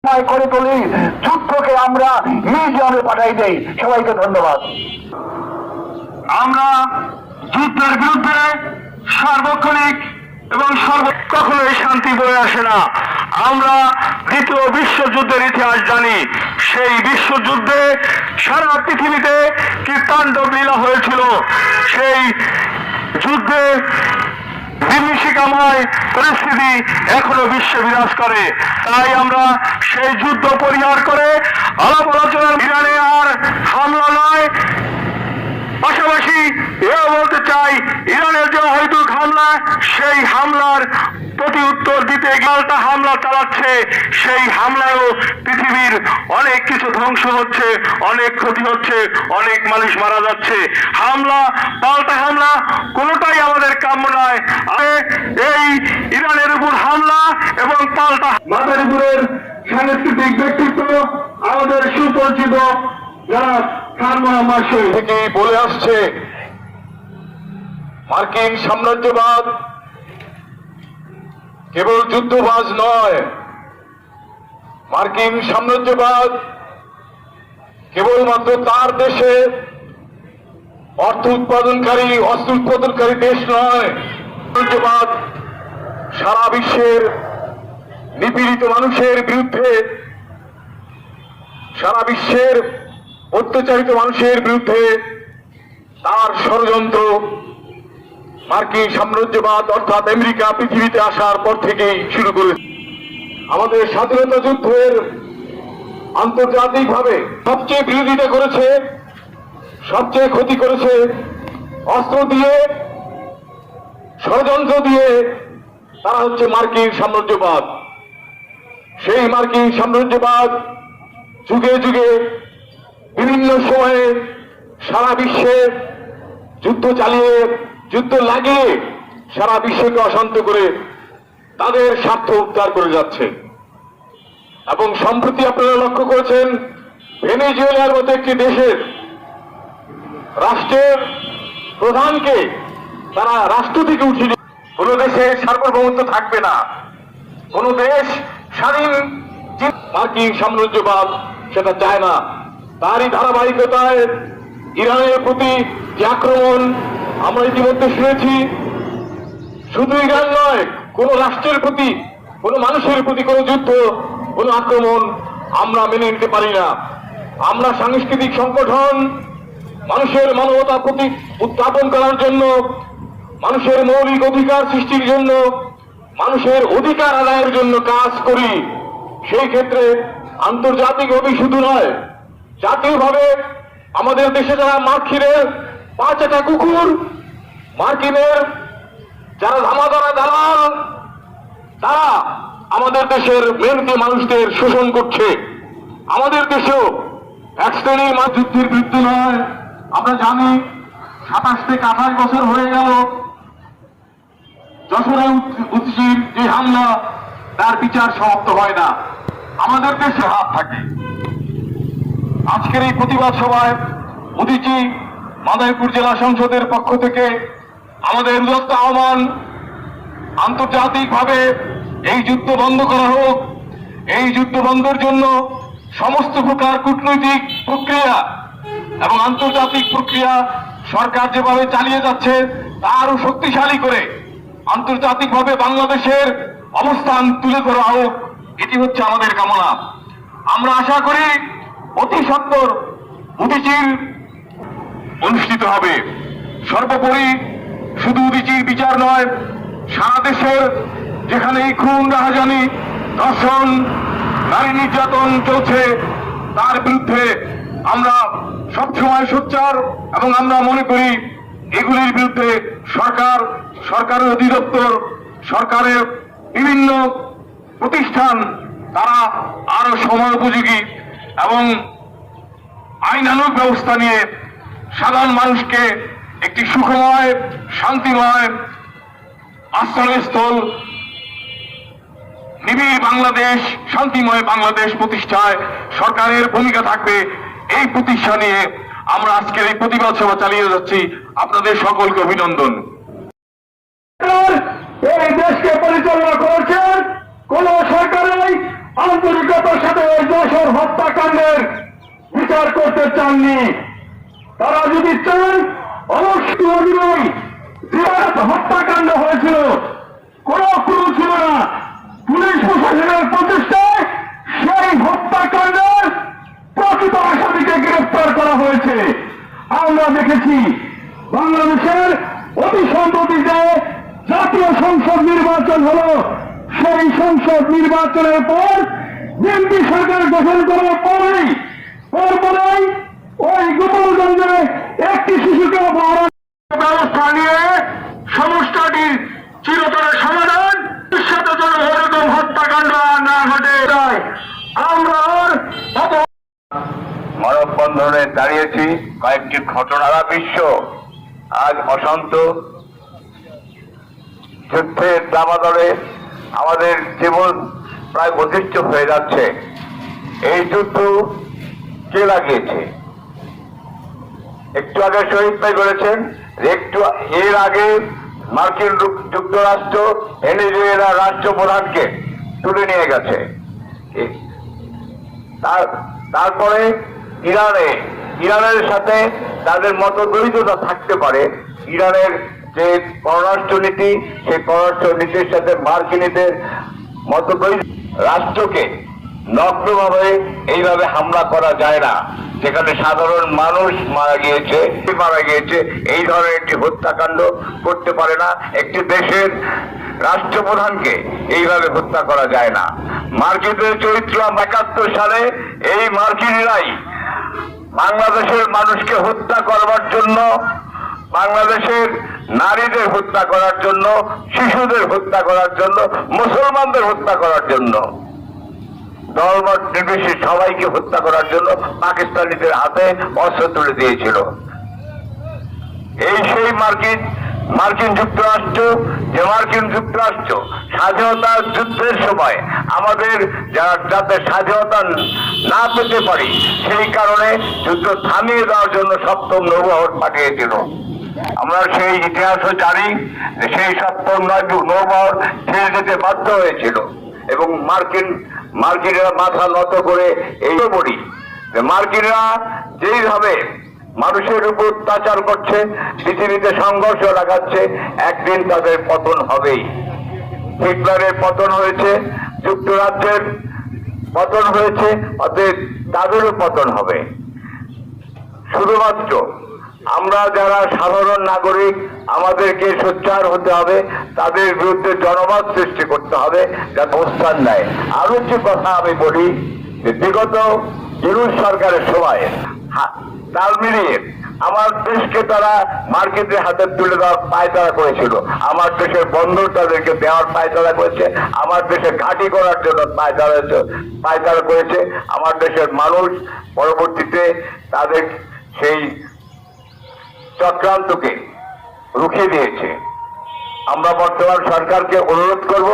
করে তুলি, যুদ্ধকে আমরা মিউজিয়ামে পাঠাই দেই। সবাইকে ধন্যবাদ। আমরা যুদ্ধের বিরুদ্ধে সার্বক্ষণিক এবং কখনোই শান্তি বয়ে আসে না। আমরা দ্বিতীয় বিশ্বযুদ্ধের ইতিহাস জানি। সেই বিশ্বযুদ্ধে সারা পৃথিবীতে কি তাণ্ডব লীলা হয়েছিল। সেই যুদ্ধে বিভীষিকাময় পরিস্থিতি এখনো বিশ্বে বিরাজ করে। তাই আমরা সেই যুদ্ধ পরিহার করে আলাপ আলোচনার ইরানে আর হামলা নয়, পাশাপাশি এও বলতে চাই ইরানের যে অহেতুক হামলা, সেই হামলার প্রতি উত্তর দিতে পাল্টা হামলা চালাচ্ছে। সেই হামলায়ও পৃথিবীর অনেক কিছু ধ্বংস হচ্ছে, অনেক ক্ষতি হচ্ছে, অনেক মানুষ মারা যাচ্ছে। হামলা, পাল্টা হামলা কোনোটাই আমাদের কাম্য নয়। এই ইরানের উপর হামলা এবং পাল্টা মাদারীপুরের সাংস্কৃতিক ব্যক্তিত্ব আমাদের সুপরিচিত যারা থেকে বলে আসছে, মার্কিন সাম্রাজ্যবাদ কেবল যুদ্ধবাজ নয়, মার্কিন সাম্রাজ্যবাদ কেবলমাত্র তার দেশে অর্থ উৎপাদনকারী, অস্ত্র উৎপাদনকারী দেশ নয়। সাম্রাজ্যবাদ সারা বিশ্বের নিপীড়িত মানুষের বিরুদ্ধে, সারা বিশ্বের অত্যাচারিত মানুষের বিরুদ্ধে তার ষড়যন্ত্র মার্কিন সাম্রাজ্যবাদ অর্থাৎ আমেরিকা পৃথিবীতে আসার পর থেকেই শুরু করেছে। আমাদের স্বাধীনতা যুদ্ধের আন্তর্জাতিকভাবে সবচেয়ে বিরোধিতা করেছে, সবচেয়ে ক্ষতি করেছে অস্ত্র দিয়ে, ষড়যন্ত্র দিয়ে তারা হচ্ছে মার্কিন সাম্রাজ্যবাদ। সেই মার্কিন সাম্রাজ্যবাদ যুগে যুগে বিভিন্ন সময়ে সারা বিশ্বে যুদ্ধ চালিয়ে, যুদ্ধ লাগিয়ে সারা বিশ্বকে অশান্ত করে তাদের স্বার্থ উদ্ধার করে যাচ্ছে। এবং সম্প্রতি আপনারা লক্ষ্য করেছেন, ভেনেজুয়েলার মতো একটি দেশের রাষ্ট্রের প্রধানকে তারা রাষ্ট্র থেকে উঠিয়ে, কোন দেশের সার্বভৌমত্ব থাকবে না, কোন দেশ স্বাধীন, মার্কিন সাম্রাজ্যবাদ সেটা চায় না। তারই ধারাবাহিকতায় ইরানের প্রতি যে আক্রমণ আমরা ইতিমধ্যে শুনেছি, শুধু ইরান নয়, কোন রাষ্ট্রের প্রতি, কোন মানুষের প্রতি কোন যুদ্ধ, কোন আক্রমণ আমরা মেনে নিতে পারি না। আমরা সাংস্কৃতিক সংগঠন মানুষের মানবতা প্রতি উত্থাপন করার জন্য, মানুষের মৌলিক অধিকার সৃষ্টির জন্য, মানুষের অধিকার আদায়ের জন্য কাজ করি। সেই ক্ষেত্রে আন্তর্জাতিকভাবে শুধু নয়, জাতীয়ভাবে আমাদের দেশে যারা মার্কিনের পাঁচটা কুকুর, মার্কিনের যারা ধামাধারা দালাল, তারা আমাদের দেশের মেহনতি মানুষদের শোষণ করছে। আমাদের দেশেও এক শ্রেণীর যুদ্ধের বিরুদ্ধে নয়। আমরা জানি 27 থেকে 28 বছর হয়ে গেল যশোরে উচির যে হামলা, তার বিচার সমাপ্ত হয় না। আমাদের দেশে হাত থাকে। আজকের এই প্রতিবাদ সভায় উদীচী মাদারীপুর জেলা সংসদের পক্ষ থেকে আমাদের উদাত্ত আহ্বান, আন্তর্জাতিকভাবে এই যুদ্ধ বন্ধ করা হোক। এই যুদ্ধ বন্ধের জন্য সমস্ত প্রকার কূটনৈতিক প্রক্রিয়া এবং আন্তর্জাতিক প্রক্রিয়া সরকার যেভাবে চালিয়ে যাচ্ছে তা আরো শক্তিশালী করে আন্তর্জাতিকভাবে বাংলাদেশের অবস্থান তুলে ধরা হোক। এটি হচ্ছে আমাদের কামনা। আমরা আশা করি অতি সত্বর উদীচীর অনুষ্ঠিত হবে। সর্বোপরি শুধু উদীচীর বিচার নয়, সারা দেশের যেখানে খুন, রাহাজানি, ধর্ষণ, নারী নির্যাতন চলছে তার বিরুদ্ধে আমরা সবসময় সোচ্চার। এবং আমরা মনে করি এগুলির বিরুদ্ধে সরকারের অধিদপ্তর, সরকারের বিভিন্ন প্রতিষ্ঠান তারা আরো সময় উপযোগী এবং আইনানুগ ব্যবস্থা নিয়ে সাধারণ মানুষকে একটি সুখময়, শান্তিময় আশ্রয়স্থল, নিবিড় বাংলাদেশ, শান্তিময় বাংলাদেশ প্রতিষ্ঠায় সরকারের ভূমিকা থাকবে। এই প্রতিষ্ঠা নিয়ে আমরা আজকের এই প্রতিবাদ সভা চালিয়ে যাচ্ছি। আপনাদের সকলকে অভিনন্দন। এই দেশকে পরিচালনা করেছেন কোন সরকারের আন্তরিকতার সাথে এই যশোর হত্যাকাণ্ডের বিচার করতে চাননি। তারা যদি চান অবশ্যই হত্যাকাণ্ড হয়েছিল, কোন ক্রু ছিল না, পুলিশ প্রশাসনের প্রচেষ্টায় সেই হত্যাকাণ্ডের প্রকৃত আসামিকে গ্রেফতার করা হয়েছে। আমরা দেখেছি বাংলাদেশের অতি সম্প্রতি যে জাতীয় সংসদ নির্বাচন হলো, সেই সংসদ নির্বাচনের পর বিএনপি সরকার গঠন করার পরেই ওই গোপালগঞ্জে একটি শিশুকে অপহরণ ব্যবস্থা নিয়ে সমস্যাটির চিরতরে সমাধান, ভবিষ্যতে যেন এরকম হত্যাকাণ্ড না ঘটে। আমরা মানববন্ধনে দাঁড়িয়েছি। কয়েকটি ঘটনারা বিশ্ব আজ অশান্ত, যুদ্ধের দামাদলে আমাদের জীবন প্রায় অতিষ্ঠ হয়ে যাচ্ছে। এই যুদ্ধ কে লাগিয়েছে? একটু আগে শহীদ ভাই বলেছেন, এর আগে মার্কিন যুক্তরাষ্ট্র ভেনেজুয়েলা রাষ্ট্রপ্রধানকে তুলে নিয়ে গেছে। তারপরে ইরানের সাথে তাদের মতদ্বৈধতা থাকতে পারে। ইরানের যে পররাষ্ট্রনীতি, সেই পররাষ্ট্রনীতির সাথে মার্কিনীদের মতদ্বৈধ। রাষ্ট্রকে নগ্নভাবে এইভাবে হামলা করা যায় না। যেখানে সাধারণ মানুষ মারা গিয়েছে, এই ধরনের একটি হত্যাকাণ্ড করতে পারে না। একটি দেশের রাষ্ট্রপ্রধানকে এইভাবে হত্যা করা যায় না। মার্কিনদের চরিত্র ৭১ সালে এই মার্কিনরাই বাংলাদেশের মানুষকে হত্যা করবার জন্য, বাংলাদেশের নারীদের হত্যা করার জন্য, শিশুদের হত্যা করার জন্য, মুসলমানদের হত্যা করার জন্য, দলমত নির্বিশেষে সবাইকে হত্যা করার জন্য পাকিস্তানিদের হাতে অস্ত্র তুলে দিয়েছিল। এই সেই মার্কিন যুক্তরাষ্ট্র, যে মার্কিন যুক্তরাষ্ট্র স্বাধীনতার যুদ্ধের সময় আমাদের যাতে স্বাধীনতা না পেতে পারি সেই কারণে যুদ্ধ থামিয়ে দেওয়ার জন্য সপ্তম নৌবহর পাঠিয়েছিল। আমরা সেই ইতিহাসও জানি যে সেই সপ্তম নৌবহর ছেড়ে যেতে বাধ্য হয়েছিল এবং মার্কিনরা মাথা নত করে এই বলি যে মার্কিনরা যেইভাবে মানুষের উপর অত্যাচার করছে, পৃথিবীতে সংঘর্ষ লাগাচ্ছে, একদিন তাদের পতন হবেই। হিটলারের পতন হয়েছে, যুক্তরাজ্যের পতন হয়েছে, অতএব তাদেরও পতন হবে। শুধুমাত্র আমরা যারা সাধারণ নাগরিক, আমাদেরকে সোচ্চার হতে হবে, তাদের বিরুদ্ধে জনমত সৃষ্টি করতে হবে, যাতে অবস্থান নেয়। আরো একটি কথা আমি বলি যে বিগত ইউনুস সরকারের সময় তাল মিলিয়ে আমার দেশকে তারা মার্কিনদের হাতে তুলে দেওয়ার পায়তারা করেছিল, আমার দেশের বন্দর তাদেরকে দেওয়ার পায়তারা করেছে, আমার দেশে ঘাঁটি করার জন্য পায়তারা করেছে। আমার দেশের মানুষ পরবর্তীতে তাদের সেই চক্রান্তকে রুখে দিয়েছে। আমরা বর্তমান সরকারকে অনুরোধ করব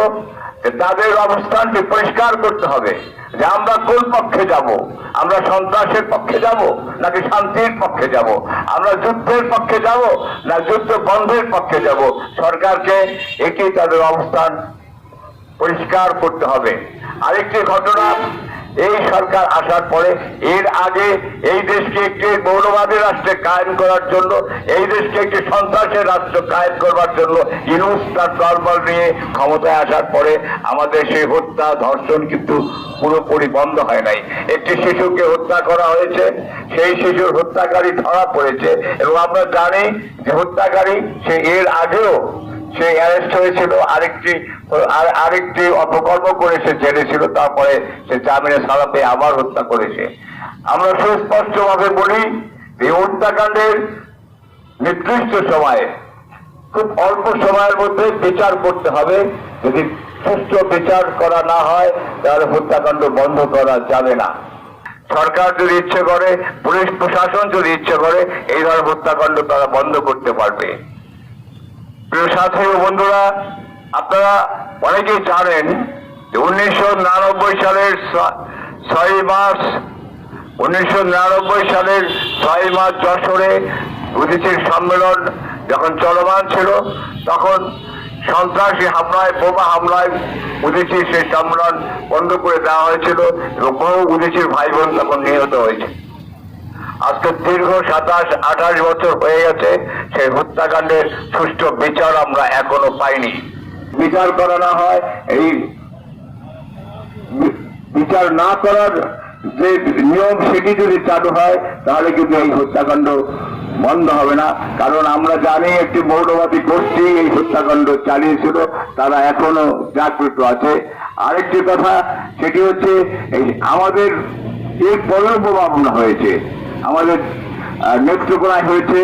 যে তাদের অবস্থানটি পরিষ্কার করতে হবে যে আমরা কোন পক্ষে যাব, আমরা সন্ত্রাসের পক্ষে যাব নাকি শান্তির পক্ষে যাব, আমরা যুদ্ধের পক্ষে যাব না যুদ্ধ বন্ধের পক্ষে যাব। সরকারকে এটি তাদের অবস্থান পরিষ্কার করতে হবে। আরেকটি ঘটনা, এই সরকার আসার পরে এর আগে এই দেশকে একটি মৌলবাদী রাষ্ট্রে কায়েম করার জন্য, এই দেশকে একটি সন্ত্রাসের রাষ্ট্র কায়েম করবার জন্য ইউনুস তার দলবল নিয়ে ক্ষমতায় আসার পরে আমাদের সেই হত্যা ধর্ষণ কিন্তু পুরোপুরি বন্ধ হয় নাই। একটি শিশুকে হত্যা করা হয়েছে, সেই শিশুর হত্যাকারী ধরা পড়েছে এবং আমরা জানি যে হত্যাকারী সে এর আগেও সে অ্যারেস্ট হয়েছিল, আরেকটি অপকর্ম করে সে জেলে ছিল, তারপরে সে জামিনে ছাড়া পেয়ে আবার হত্যা করেছে। আমরা সুস্পষ্টভাবে বলি যে হত্যাকাণ্ডের নির্দিষ্ট সময়ে, খুব অল্প সময়ের মধ্যে বিচার করতে হবে। যদি সুষ্ঠু বিচার করা না হয় তাহলে হত্যাকাণ্ড বন্ধ করা যাবে না। সরকার যদি ইচ্ছে করে, পুলিশ প্রশাসন যদি ইচ্ছে করে, এই ধরনের হত্যাকাণ্ড তারা বন্ধ করতে পারবে। প্রিয় সাথী ও বন্ধুরা, আপনারা অনেকেই জানেন যে 1999 সালের 6 মার্চ যশোরে উদীচীর সম্মেলন যখন চলমান ছিল, তখন সন্ত্রাসী হামলায়, বোমা হামলায় উদীচীর সেই সম্মেলন বন্ধ করে দেওয়া হয়েছিল এবং বহু উদীচীর ভাই বোন তখন নিহত হয়েছে। আজকে দীর্ঘ 27-28 বছর হয়ে গেছে, সেই হত্যাকাণ্ডের সুষ্ঠু বিচার আমরা এখনো পাইনি। বিচার করা না হয়, এই বিচার না করার যে নিয়ম সেটি যদি চালু হয় তাহলে কিন্তু এই হত্যাকাণ্ড বন্ধ হবে না। কারণ আমরা জানি একটি মৌলবাদী গোষ্ঠী এই হত্যাকাণ্ড চালিয়েছিল, তারা এখনো জাগ্রত আছে। আরেকটি কথা, সেটি হচ্ছে এই আমাদের এর পরেও বোমা হামলা হয়েছে, আমাদের নেত্রকোনায় হয়েছে,